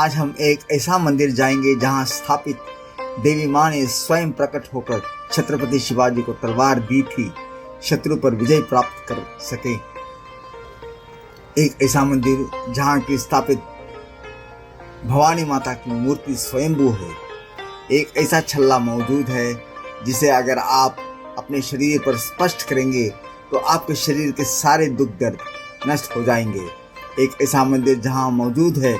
आज हम एक ऐसा मंदिर जाएंगे जहां स्थापित देवी मां ने स्वयं प्रकट होकर छत्रपति शिवाजी को तलवार दी थी, शत्रु पर विजय प्राप्त कर सके। एक ऐसा मंदिर जहां की स्थापित भवानी माता की मूर्ति स्वयंभू है। एक ऐसा छल्ला मौजूद है जिसे अगर आप अपने शरीर पर स्पर्श करेंगे तो आपके शरीर के सारे दुख दर्द नष्ट हो जाएंगे। एक ऐसा मंदिर जहां मौजूद है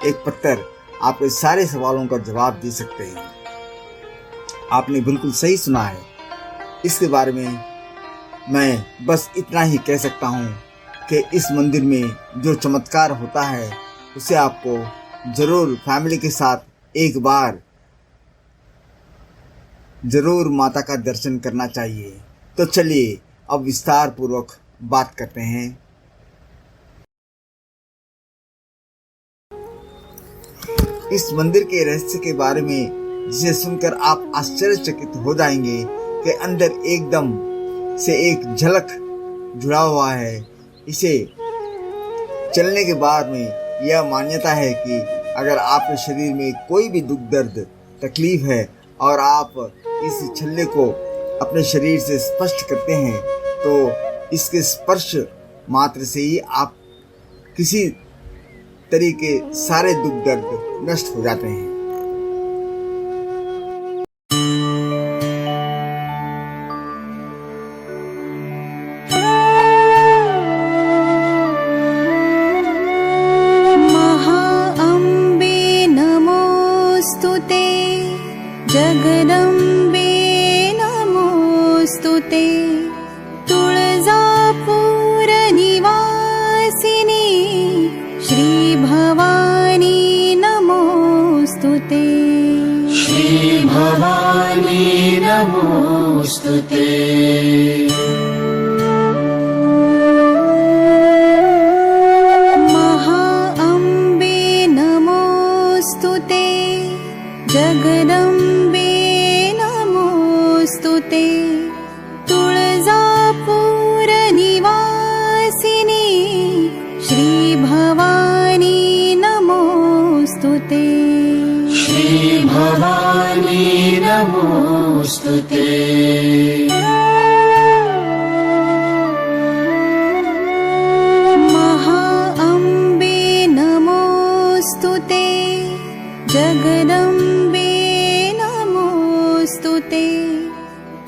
एक पत्थर आपके सारे सवालों का जवाब दे सकते हैं। आपने बिल्कुल सही सुना है। इसके बारे में मैं बस इतना ही कह सकता हूँ कि इस मंदिर में जो चमत्कार होता है उसे आपको जरूर फैमिली के साथ एक बार जरूर माता का दर्शन करना चाहिए। तो चलिए अब विस्तार पूर्वक बात करते हैं। इस मंदिर के रहस्य के बारे में जिसे सुनकर आप आश्चर्यचकित हो जाएंगे कि अंदर एकदम से एक झलक जुड़ा हुआ है। इसे चलने के बाद में यह मान्यता है कि अगर आपके शरीर में कोई भी दुख दर्द तकलीफ है और आप इस छल्ले को अपने शरीर से स्पर्श करते हैं तो इसके स्पर्श मात्र से ही आप किसी तरीके सारे दुख दर्द नष्ट हो जाते हैं। जगदम्बे नमोस्तुते तुळजापुर निवासिनी श्री भवानी नमोस्तुते श्री भवानी नमोस्तुते महाअम्बे नमोस्तुते जगदम्बे नमोस्तुते तुळजापुर निवासिनी श्री भवानी नमोस्तुते श्री भवानी नमोस्तुते महाअम्बे नमोस्तुते जगदम्बे नमोस्तुते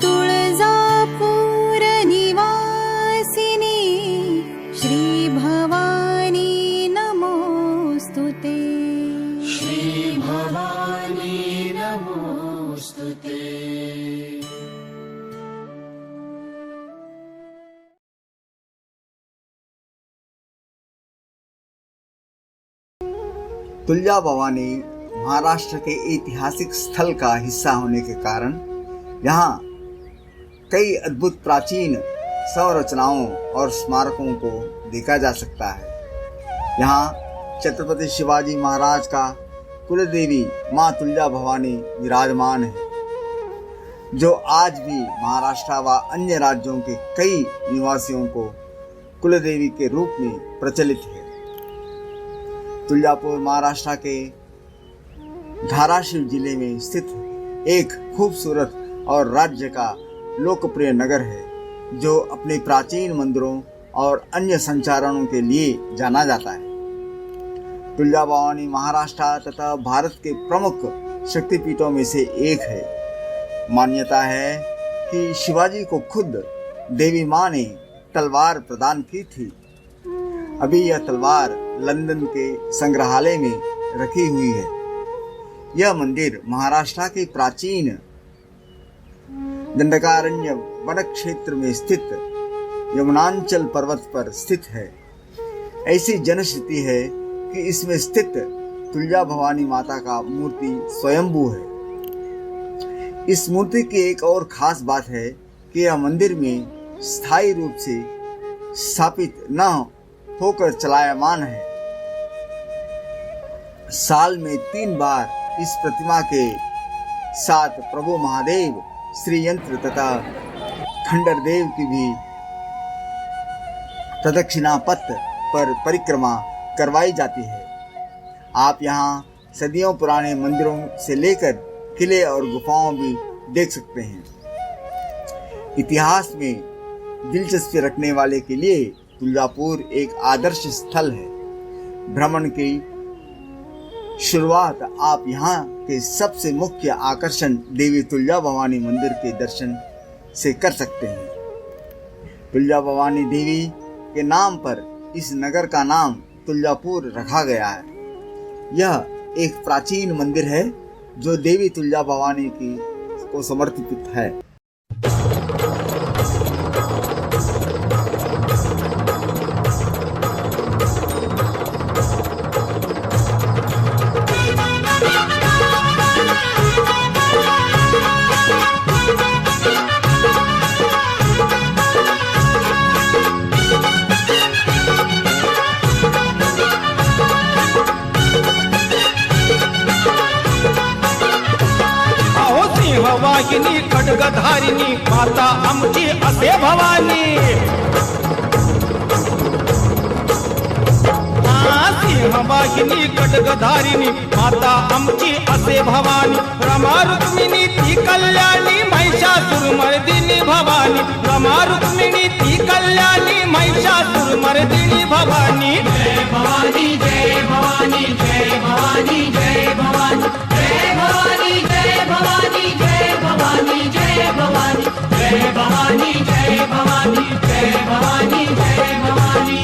तुळजापुर निवासिनी श्री भवानी नमोस्तुते श्री भवानी नमोस्तुते तुलजा भवानी महाराष्ट्र के ऐतिहासिक स्थल का हिस्सा होने के कारण यहाँ कई अद्भुत प्राचीन संरचनाओं और स्मारकों को देखा जा सकता है। यहाँ छत्रपति शिवाजी महाराज का कुलदेवी माँ तुलजा भवानी विराजमान है, जो आज भी महाराष्ट्र व अन्य राज्यों के कई निवासियों को कुलदेवी के रूप में प्रचलित है। तुलजापुर महाराष्ट्र के धाराशिव जिले में स्थित एक खूबसूरत और राज्य का लोकप्रिय नगर है, जो अपने प्राचीन मंदिरों और अन्य संचारणों के लिए जाना जाता है। तुलजा भवानी महाराष्ट्र तथा भारत के प्रमुख शक्तिपीठों में से एक है। मान्यता है कि शिवाजी को खुद देवी मां ने तलवार प्रदान की थी। अभी यह तलवार लंदन के संग्रहालय में रखी हुई है। यह मंदिर महाराष्ट्र के प्राचीन दंडकारण्य वन क्षेत्र में स्थित यमुनांचल पर्वत पर स्थित है। ऐसी जनश्रुति है कि इसमें स्थित तुलजा भवानी माता का मूर्ति स्वयंभू है। इस मूर्ति की एक और खास बात है कि यह मंदिर में स्थायी रूप से स्थापित न होकर चलायमान है। साल में 3 बार इस प्रतिमा के साथ प्रभु महादेव, श्री यंत्र तथा खंडर देव की भी प्रदक्षिणा पथ पर परिक्रमा करवाई जाती है। आप यहाँ सदियों पुराने मंदिरों से लेकर किले और गुफाओं भी देख सकते हैं। इतिहास में दिलचस्पी रखने वाले के लिए तुलजापुर एक आदर्श स्थल है। भ्रमण की शुरुआत आप यहाँ के सबसे मुख्य आकर्षण देवी तुलजा भवानी मंदिर के दर्शन से कर सकते हैं। तुलजा भवानी देवी के नाम पर इस नगर का नाम तुलजापुर रखा गया है। यह एक प्राचीन मंदिर है जो देवी तुलजा भवानी को समर्पित है। वाहिनी खड्गधारिणी माता आमची असे भवानी। सिंहवाहिनी खड्गधारिणी माता आमची असे भवानी। रमा रुक्मिणी ती कल्याणी महिषासुरमर्दिनी भवानी। रमा रुक्मिणी ती कल्याणी महिषासुरमर्दिनी भवानी। जय भवानी जय भवानी जय भवानी जय भवानी जय भवानी जय भवानी जय भवानी जय भवानी जय भवानी जय भवानी जय भवानी जय भवानी।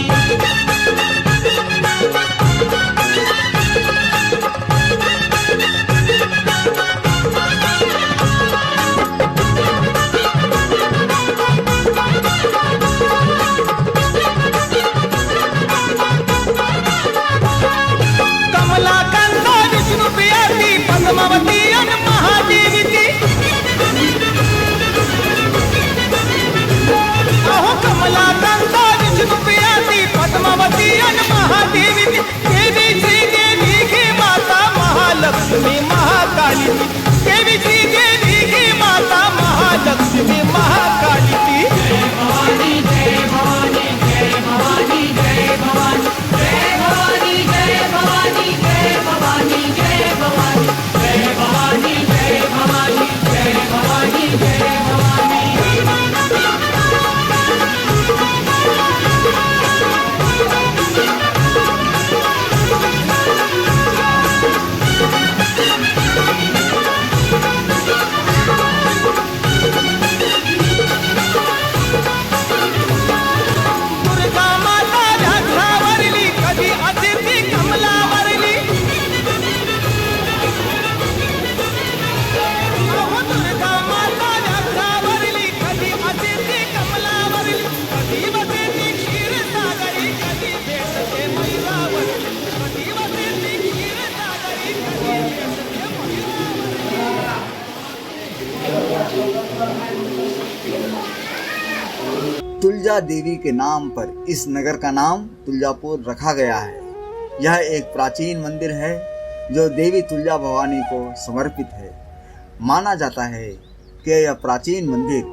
कमलाकांता विष्णु प्रियाती पद्मावती अन महादेवी की। अहो कमलाकांता विष्णु प्रियाती पद्मावती अन महादेवी की। देवीची देवी की माता महालक्ष्मी महाकाली की। देवीची देवी की माता महालक्ष्मी महाकाली की। जय भवानी जय भवानी जय भवानी जय भवानी जय भवानी जय भवानी जय भवानी जय भवानी जय भवानी जय भवानी जय भवानी जय भवानी। दुर्गा माता व्याघ्रावरली कधी अतिथी कमलावरली। अहो दुर्गा माता व्याघ्रावरली कधी अतिथी कमलावरली। कधी वसेती क्षीरसागरी कधी भेटते मैरावरली। कधी वसेती क्षीरसागरी कधी भेटते तुलजा देवी के नाम पर इस नगर का नाम तुलजापुर रखा गया है। यह एक प्राचीन मंदिर है जो देवी तुलजा भवानी को समर्पित है। माना जाता है कि यह प्राचीन मंदिर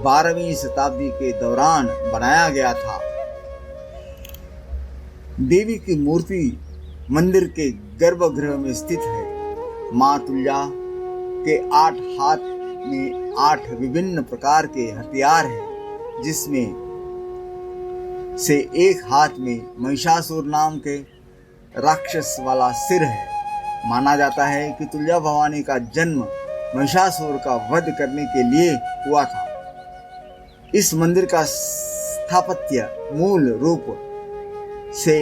12वीं शताब्दी के दौरान बनाया गया था। देवी की मूर्ति मंदिर के गर्भगृह में स्थित है। माँ तुलजा के 8 हाथ में 8 विभिन्न प्रकार के हथियार हैं, जिसमें से एक हाथ में महिषासुर नाम के राक्षस वाला सिर है। माना जाता है कि तुलजा भवानी का जन्म महिषासुर का वध करने के लिए हुआ था। इस मंदिर का स्थापत्य मूल रूप से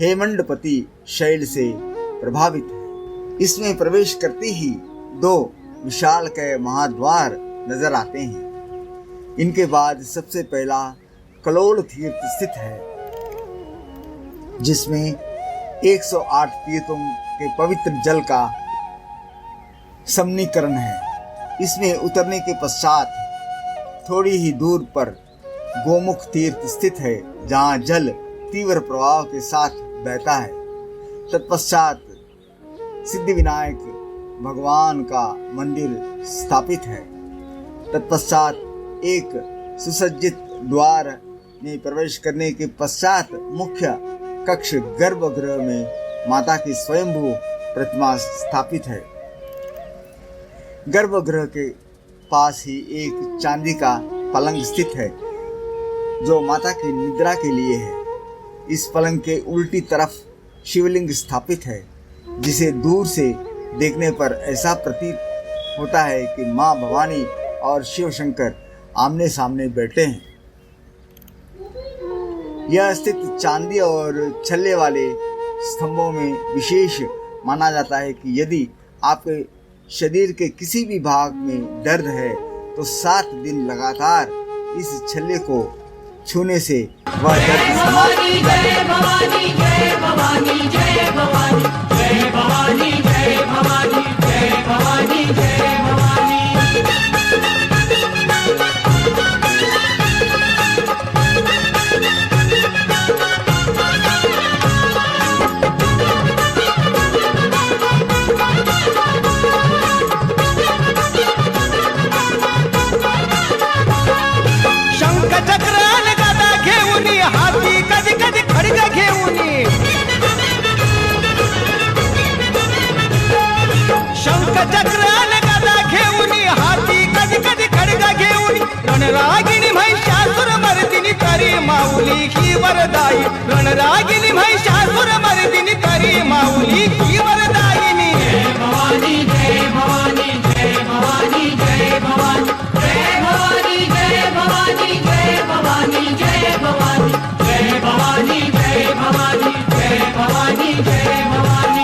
हेमंडपति शैल से प्रभावित है। इसमें प्रवेश करते ही 2 विशालकाय महाद्वार नजर आते हैं। इनके बाद सबसे पहला कलोल तीर्थ स्थित है, जिसमें 108 तीर्थों के पवित्र जल का सम्मिश्रण है। इसमें उतरने के पश्चात थोड़ी ही दूर पर गोमुख तीर्थ स्थित है, जहां जल तीव्र प्रवाह के साथ बहता है। तत्पश्चात सिद्धिविनायक भगवान का मंदिर स्थापित है। तत्पश्चात एक सुसज्जित द्वार में प्रवेश करने के पश्चात मुख्य कक्ष गर्भगृह में माता की स्वयंभू प्रतिमा स्थापित है। गर्भगृह के पास ही एक चांदी का पलंग स्थित है जो माता की निद्रा के लिए है। इस पलंग के उल्टी तरफ शिवलिंग स्थापित है जिसे दूर से देखने पर ऐसा प्रतीत होता है कि माँ भवानी और शिव शंकर आमने सामने बैठे हैं। यह स्थित चांदी और छल्ले वाले स्तंभों में विशेष माना जाता है कि यदि आपके शरीर के किसी भी भाग में दर्द है तो 7 दिन लगातार इस छल्ले को छूने से वह दर्द समाप्त हो जाता है। जय भवानी जय भवानी जय भवानी जय भवानी जय भवानी जय भवानी जय भवानी। शंख चक्रान गदा घेऊनी हाती कधी कधी खडग घेऊनी शंख चक्रान गदा घेऊनी हाती कधी कधी खडग घेऊनी रणरागिणी महिषासुर मर्दिनी तरी माऊली ही वरदाई रणरागिणी महिषासुर मर्दिनी तरी माऊली ही वरदायिनी। जय भवानी जय भवानी जय भवानी जय भवानी जय भवानी जय भवानी जय भवानी जय भवानी जय भवानी जय भवानी जय भवानी जय भवानी।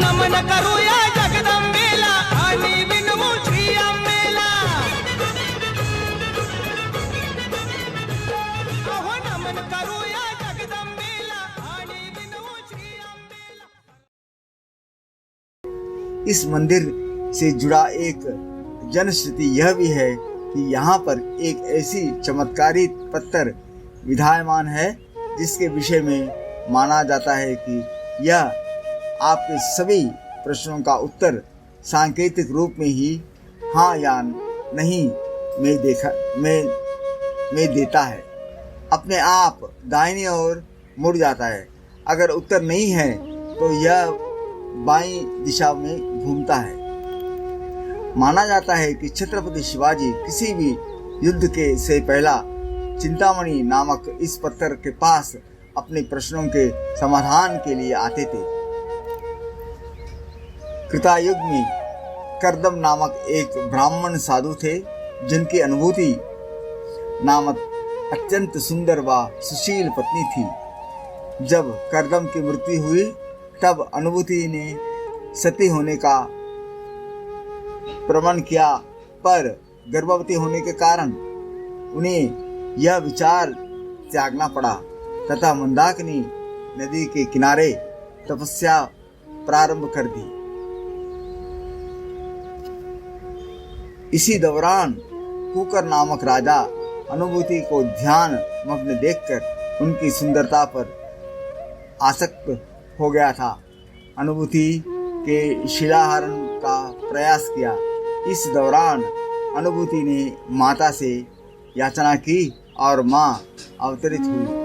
नमन करूया जगदंबेला आणि विनवू श्री अंबेला अहो नमन करूया जगदंबेला आणि विनवू श्री अंबेला। इस मंदिर से जुड़ा एक जनश्रुति यह भी है कि यहाँ पर एक ऐसी चमत्कारी पत्थर विधायमान है जिसके विषय में माना जाता है कि यह आपके सभी प्रश्नों का उत्तर सांकेतिक रूप में ही हाँ या नहीं में देता है। अपने आप दाहिनी ओर मुड़ जाता है। अगर उत्तर नहीं है तो यह बाईं दिशा में घूमता है। माना जाता है कि छत्रपति शिवाजी किसी भी युद्ध के से पहला चिंतामणि नामक इस पत्थर के पास अपने प्रश्नों के समाधान के लिए आते थे। कृतायुग में करदम नामक एक ब्राह्मण साधु थे जिनकी अनुभूति नामक अत्यंत सुंदर व सुशील पत्नी थी। जब करदम की मृत्यु हुई तब अनुभूति ने सती होने का प्रमाण किया, पर गर्भवती होने के कारण उन्हें यह विचार त्यागना पड़ा तथा मंदाकिनी नदी के किनारे तपस्या प्रारंभ कर दी। इसी दौरान कुकर नामक राजा अनुभूति को ध्यान मग्न देखकर उनकी सुंदरता पर आसक्त हो गया था। अनुभूति के शिलाहरण का प्रयास किया। इस दौरान अनुभूति ने माता से याचना की और मां अवतरित हुई।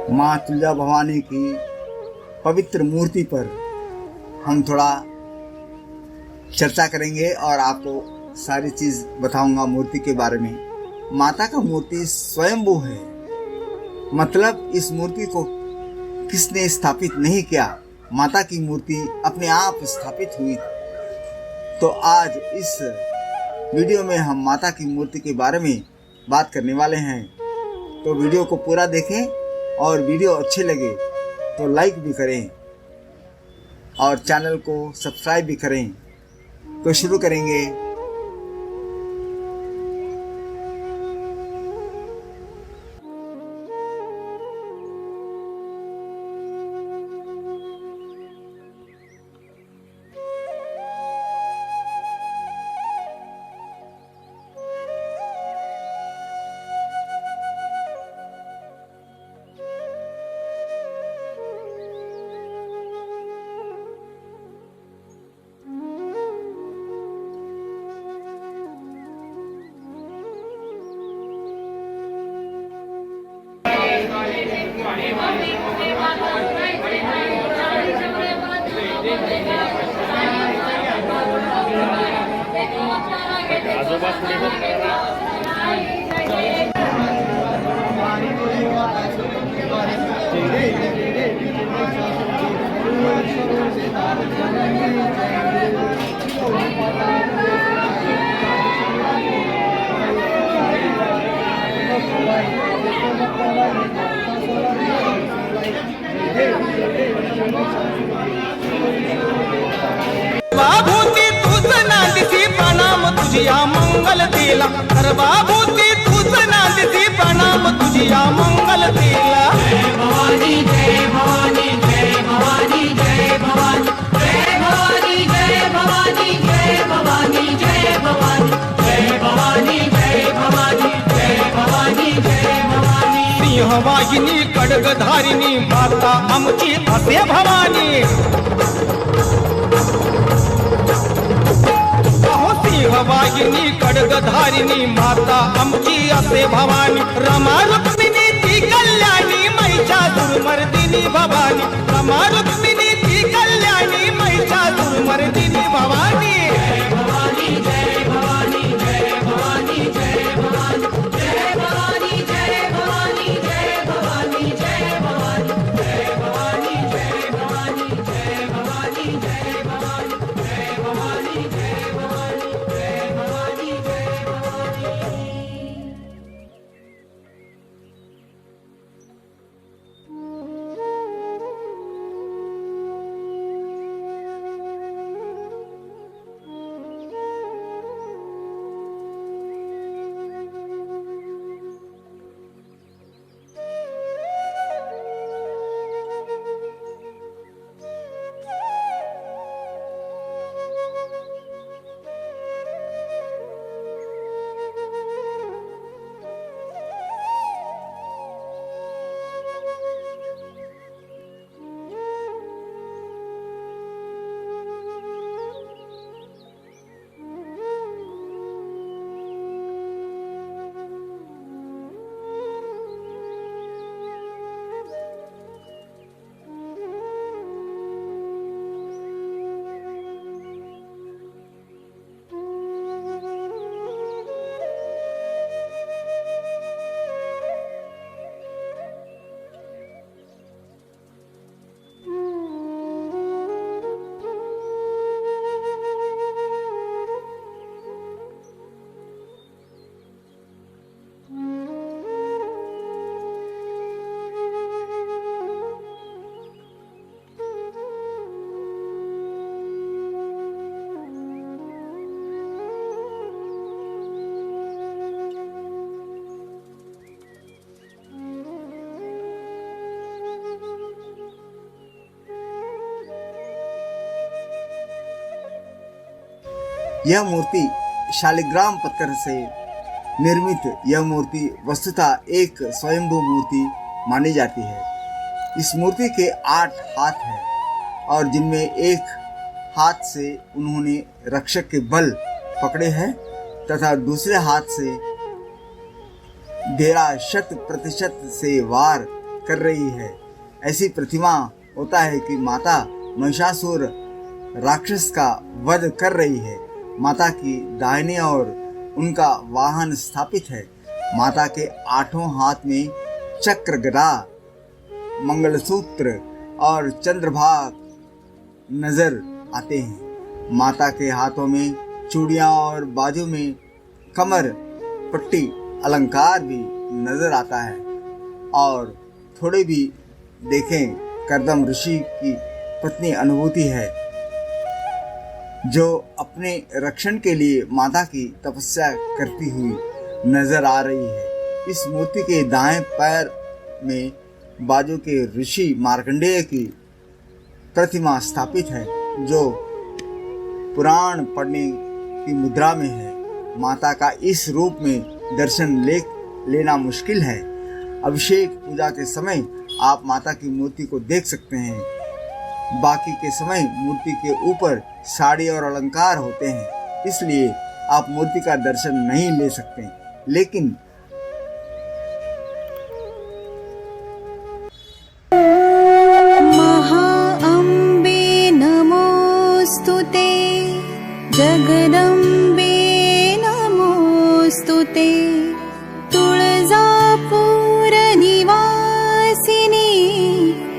माँ तुलजा भवानी की पवित्र मूर्ति पर हम थोड़ा चर्चा करेंगे और आपको सारी चीज बताऊंगा मूर्ति के बारे में। माता का मूर्ति स्वयंभू है, मतलब इस मूर्ति को किसने स्थापित नहीं किया, माता की मूर्ति अपने आप स्थापित हुई। तो आज इस वीडियो में हम माता की मूर्ति के बारे में बात करने वाले हैं। तो वीडियो को पूरा देखें और वीडियो अच्छे लगे तो लाइक भी करें और चैनल को सब्सक्राइब भी करें। तो शुरू करेंगे। सर्वाभूती तुझ नांदसी प्रणाम तुझिया मंगल दिला, सर्वाभूती तुझ नांदसी प्रणाम तुझिया मंगल दिला। जय भवानी जय भवानी जय भवानी जय भवानी जय भवानी जय भवानी जय भवानी जय भवानी जय भवानी जय भवानी जय भवानी जय भवानी। सिंहवाहिनी खड्गधारिणी माता आमची असे भवानी, सिंहवाहिनी खड्गधारिणी माता आमची असे भवानी। रमा रुक्मिणी ती कल्याणी महिषासुरमर्दिनी भवानी, रमा रुक्मिणी ती कल्याणी महिषासुरमर्दिनी भवानी। जय भवानी जय भवानी जय भवानी जय भवानी जय भवानी जय भवानी जय भवानी जय भवानी जय भवानी जय भवानी जय भवानी जय भवानी जय भवानी जय भवानी जय भवानी जय भवानी। यह मूर्ति शालिग्राम पत्थर से निर्मित यह मूर्ति वस्तुतः एक स्वयंभू मूर्ति मानी जाती है। इस मूर्ति के 8 हाथ हैं और जिनमें एक हाथ से उन्होंने रक्षक के बल पकड़े हैं तथा दूसरे हाथ से डेरा 100% से वार कर रही है। ऐसी प्रतिमा होता है कि माता महिषासुर राक्षस का वध कर रही है। माता की दाहिनी ओर उनका वाहन स्थापित है। माता के 8 हाथ में चक्र, गदा, मंगलसूत्र और चंद्रभाग नजर आते हैं। माता के हाथों में चूड़ियां और बाजू में कमर पट्टी अलंकार भी नजर आता है। और थोड़े भी देखें, कर्दम ऋषि की पत्नी अनुभूति है, जो अपने रक्षण के लिए माता की तपस्या करती हुई नजर आ रही है। इस मूर्ति के दाएं पैर में बाजू के ऋषि मार्कंडेय की प्रतिमा स्थापित है, जो पुराण पढ़ने की मुद्रा में है। माता का इस रूप में दर्शन लेना मुश्किल है। अभिषेक पूजा के समय आप माता की मूर्ति को देख सकते हैं। बाकी के समय मूर्ति के ऊपर साड़ी और अलंकार होते हैं, इसलिए आप मूर्ति का दर्शन नहीं ले सकते। लेकिन महाअम्बे नमोस्तुते, जगदम्बे नमोस्तुते, तुळजापुर निवासिनी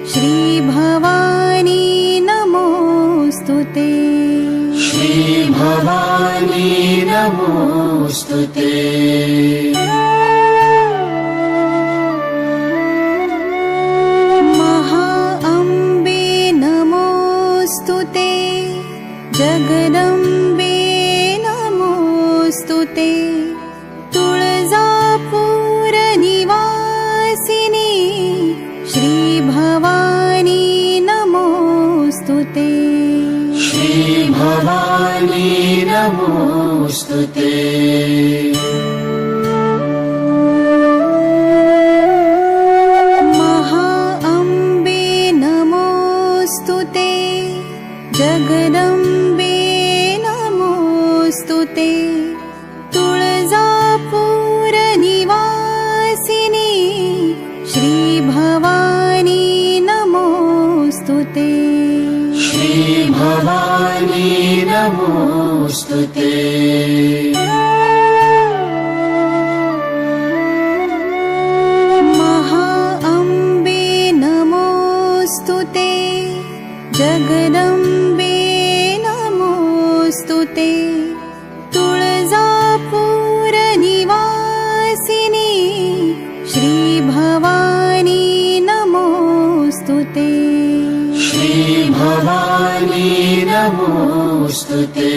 श्रीभवानी नमोस्तुते। श्रीभवानी नमोस्तुते। महाअम्बे नमोस्तुते, जगदम्बे नमोस्तुते, तुळजापुर निवासिनी श्रीभवानी नमोस्तुते। श्रीभवानी नमोस्तुते। महाअम्बे नमोस्तुते, जगदम्बे नमोस्तुते, तुळजापुर निवासिनी श्रीभवानी नमोस्तुते। श्रीभवानी नमोस्तुते। महाअम्बे नमोस्तुते, जगदम्बे नमोस्तुते, तुळजापुर निवासिनी श्रीभवानी नमोस्तुते। श्रीभवानी नमोस्तुते।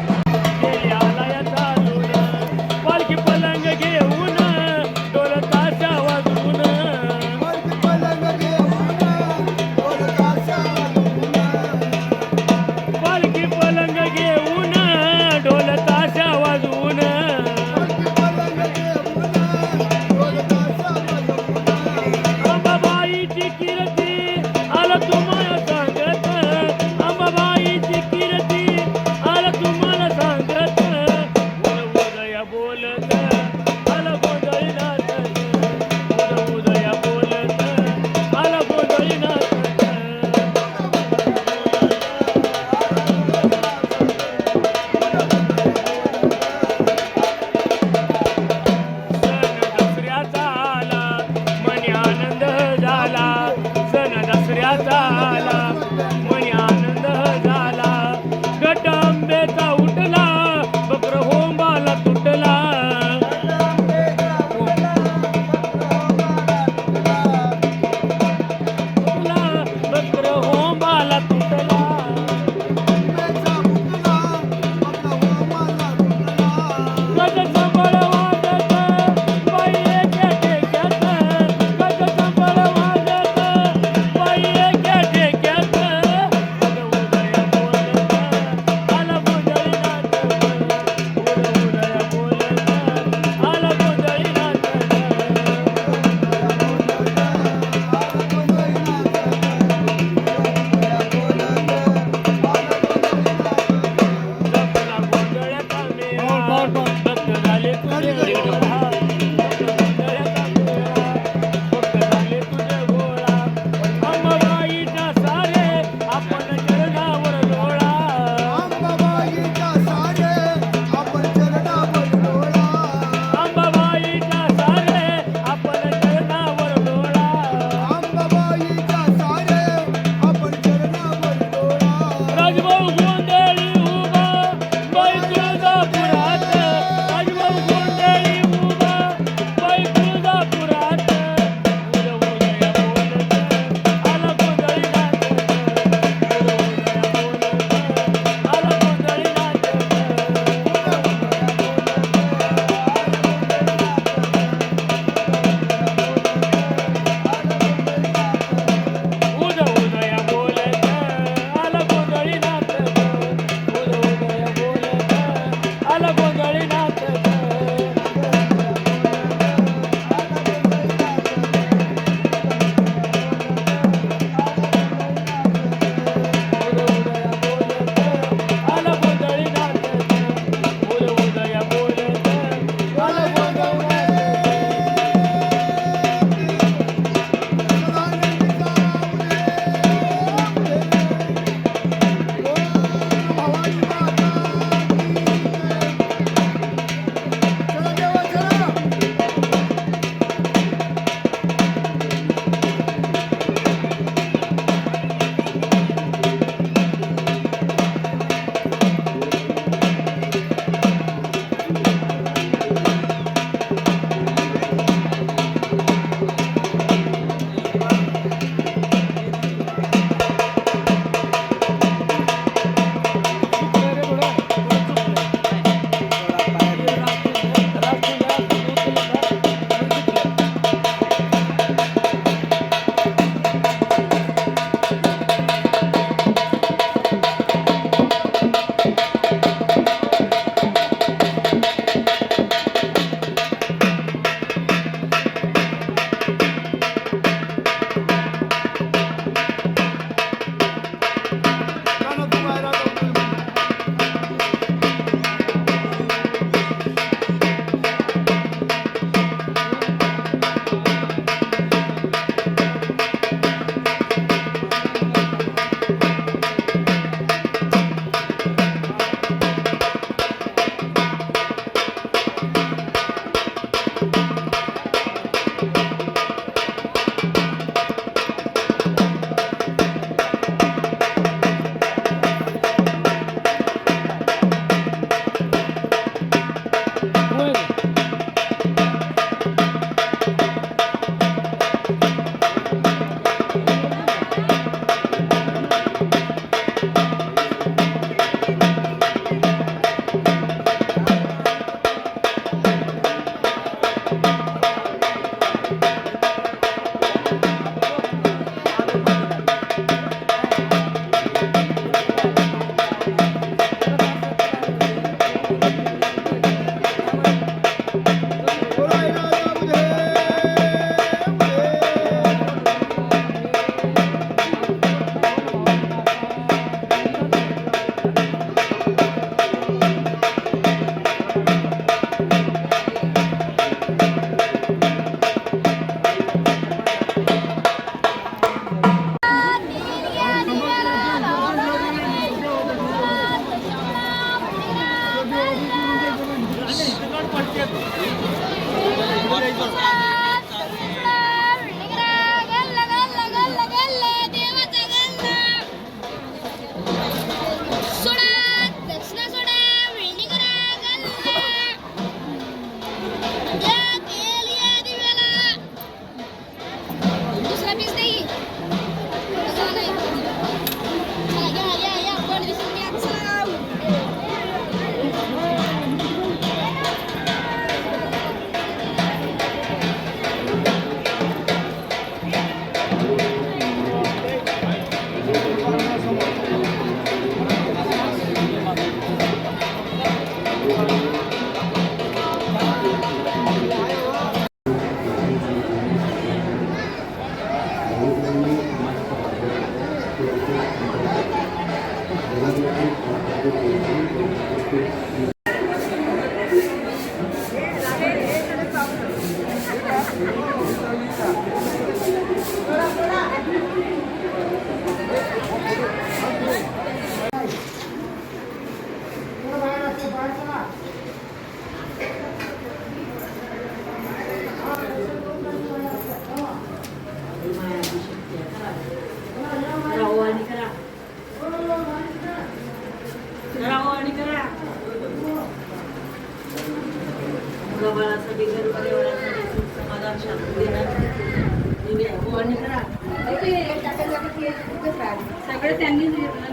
आलाय चालून पालखी पलंग घेऊन डोल ताशा वाजवून पालखी पलंग घेऊन डोल ताशा वाजवून अंबाबाईची कीर्ती आलं तुम्हाला सांगत अंबाबाईची कीर्ती आलं तुम्हाला सांगत उदया बोलत आलं गोंधळी नाचत उदया बोलत आलं गोंधळी नाचत सण दसऱ्याचा आला मनी आनंद झाला मुलाबाळासाठी घर परिवारासाठी सुख समाधान शांती देणार करा सगळं त्यांनीच घेतलं ना.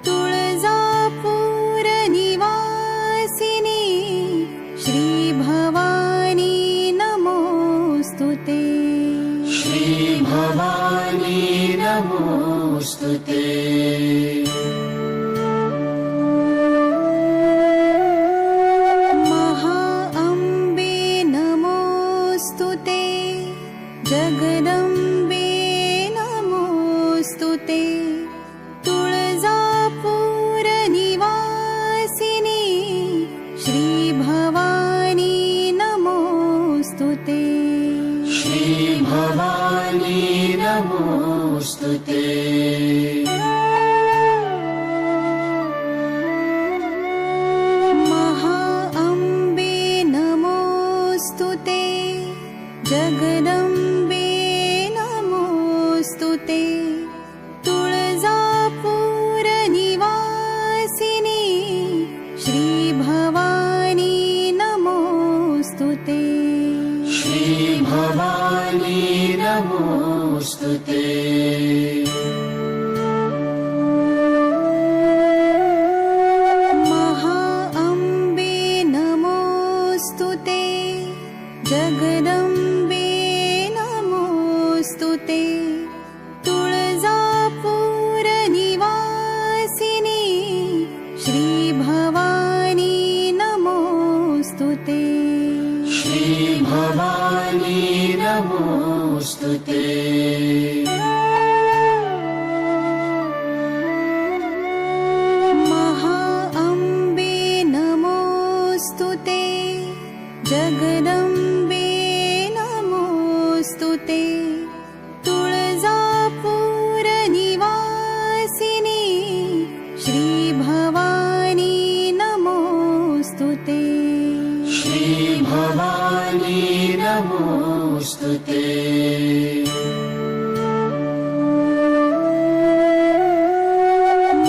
तुळजापूर निवासिनी श्री भवानी नमोस्तुते. श्री भवानी नमोस्तुते. महाअंबे नमोस्तुते. जगदंबे नमोस्तुते. तुळजापूर निवासिनी श्री भवानी नमोस्तुते. श्री भवानी नमोस्तुते. महाअंबे नमोस्तुते. जगदंबे नमोस्तुते. तुळजापूर निवासिनी श्री भवानी नमोस्तुते. श्री भवानी नमोस्तुते. महाअंबे नमोस्तुते. जगदंबे नमोस्तुते. तुळजापूर निवासिनी श्री भवानी नमोस्तुते. श्री भवानी नमोस्तुते. महाअंबे नमोस्तुते. जगदंबे नमोस्तुते. तुळजापूर निवासिनी श्री भवानी नमोस्तुते. श्री भवानी नमोस्तुते. महाअंबे नमोस्तुते. जगदंबे नमोस्तुते. तुळजापूर निवासिनी श्री भवानी नमोस्तुते. श्री भवानी नमोस्तुते.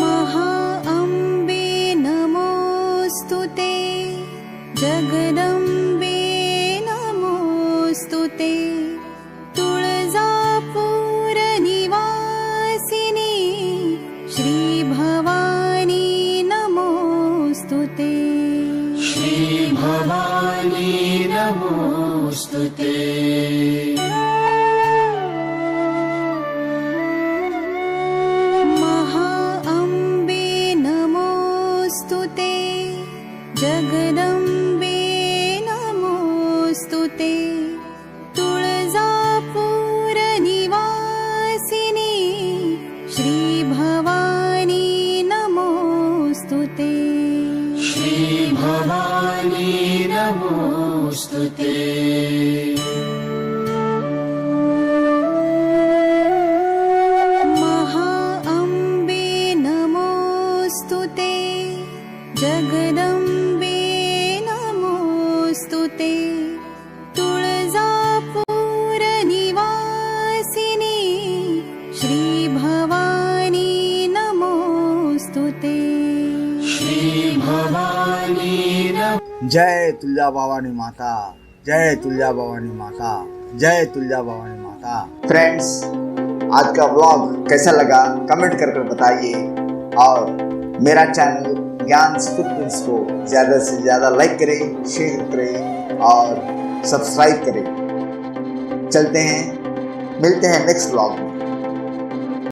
महाअंबे नमोस्तुते. जगदंबे नमोस्तुते. तुळजापूर निवासिनी श्री भवानी नमोस्तुते. श्री भवानी नमोस्तुते. महाअंबे नमोस्तुते. जगदंबे नमोस्तुते. तुळजापूर निवासिनी श्री भवानी नमोस्तुते. श्री भवानी जय तुल्जा भवानी माता. जय तुल्जा भवानी माता. जय तुल्जा भवानी माता. फ्रेंड्स, आज का व्लॉग कैसा लगा कमेंट करके बताइए और मेरा चैनल ज्ञान फुटप्रिंट्स को ज़्यादा से ज़्यादा लाइक करें, शेयर करें और सब्सक्राइब करें। चलते हैं, मिलते हैं नेक्स्ट व्लॉग में।